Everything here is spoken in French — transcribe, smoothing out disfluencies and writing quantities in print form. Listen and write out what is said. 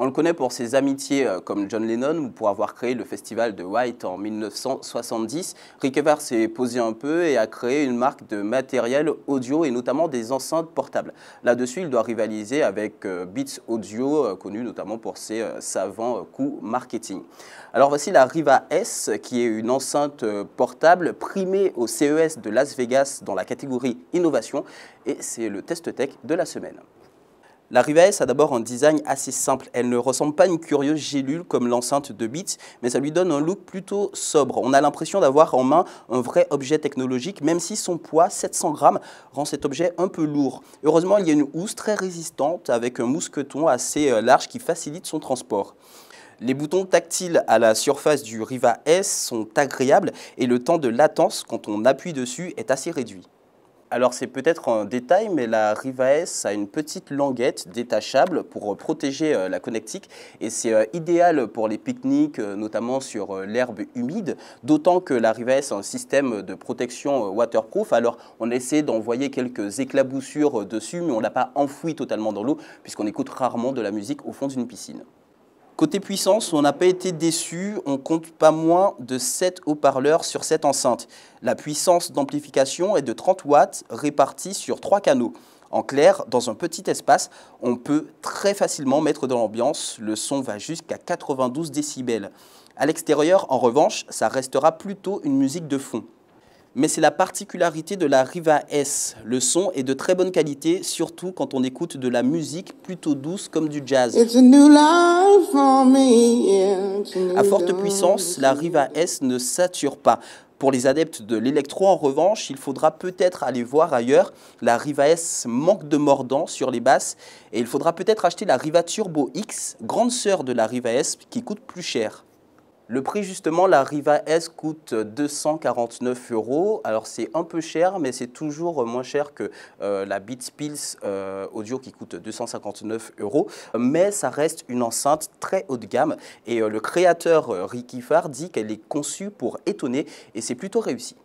On le connaît pour ses amitiés comme John Lennon ou pour avoir créé le festival de White en 1970. Rick Evers s'est posé un peu et a créé une marque de matériel audio et notamment des enceintes portables. Là-dessus, il doit rivaliser avec Beats Audio, connu notamment pour ses savants coups marketing. Alors voici la Riva S, qui est une enceinte portable primée au CES de Las Vegas dans la catégorie Innovation, et c'est le test tech de la semaine. La Riva S a d'abord un design assez simple. Elle ne ressemble pas à une curieuse gélule comme l'enceinte de Beats, mais ça lui donne un look plutôt sobre. On a l'impression d'avoir en main un vrai objet technologique, même si son poids, 700 grammes, rend cet objet un peu lourd. Heureusement, il y a une housse très résistante avec un mousqueton assez large qui facilite son transport. Les boutons tactiles à la surface du Riva S sont agréables et le temps de latence quand on appuie dessus est assez réduit. Alors c'est peut-être un détail, mais la Riva S a une petite languette détachable pour protéger la connectique et c'est idéal pour les pique-niques, notamment sur l'herbe humide, d'autant que la Riva S a un système de protection waterproof. Alors on essaie d'envoyer quelques éclaboussures dessus, mais on ne l'a pas enfoui totalement dans l'eau puisqu'on écoute rarement de la musique au fond d'une piscine. Côté puissance, on n'a pas été déçu, on compte pas moins de 7 haut-parleurs sur cette enceinte. La puissance d'amplification est de 30 watts répartie sur 3 canaux. En clair, dans un petit espace, on peut très facilement mettre dans l'ambiance, le son va jusqu'à 92 décibels. À l'extérieur, en revanche, ça restera plutôt une musique de fond. Mais c'est la particularité de la Riva S. Le son est de très bonne qualité, surtout quand on écoute de la musique plutôt douce comme du jazz. À forte puissance, la Riva S ne sature pas. Pour les adeptes de l'électro, en revanche, il faudra peut-être aller voir ailleurs. La Riva S manque de mordant sur les basses et il faudra peut-être acheter la Riva Turbo X, grande sœur de la Riva S, qui coûte plus cher. Le prix justement, la Riva S coûte 249 €. Alors c'est un peu cher, mais c'est toujours moins cher que la Beats Pulse Audio qui coûte 259 €. Mais ça reste une enceinte très haut de gamme et le créateur Ricky Farr dit qu'elle est conçue pour étonner et c'est plutôt réussi.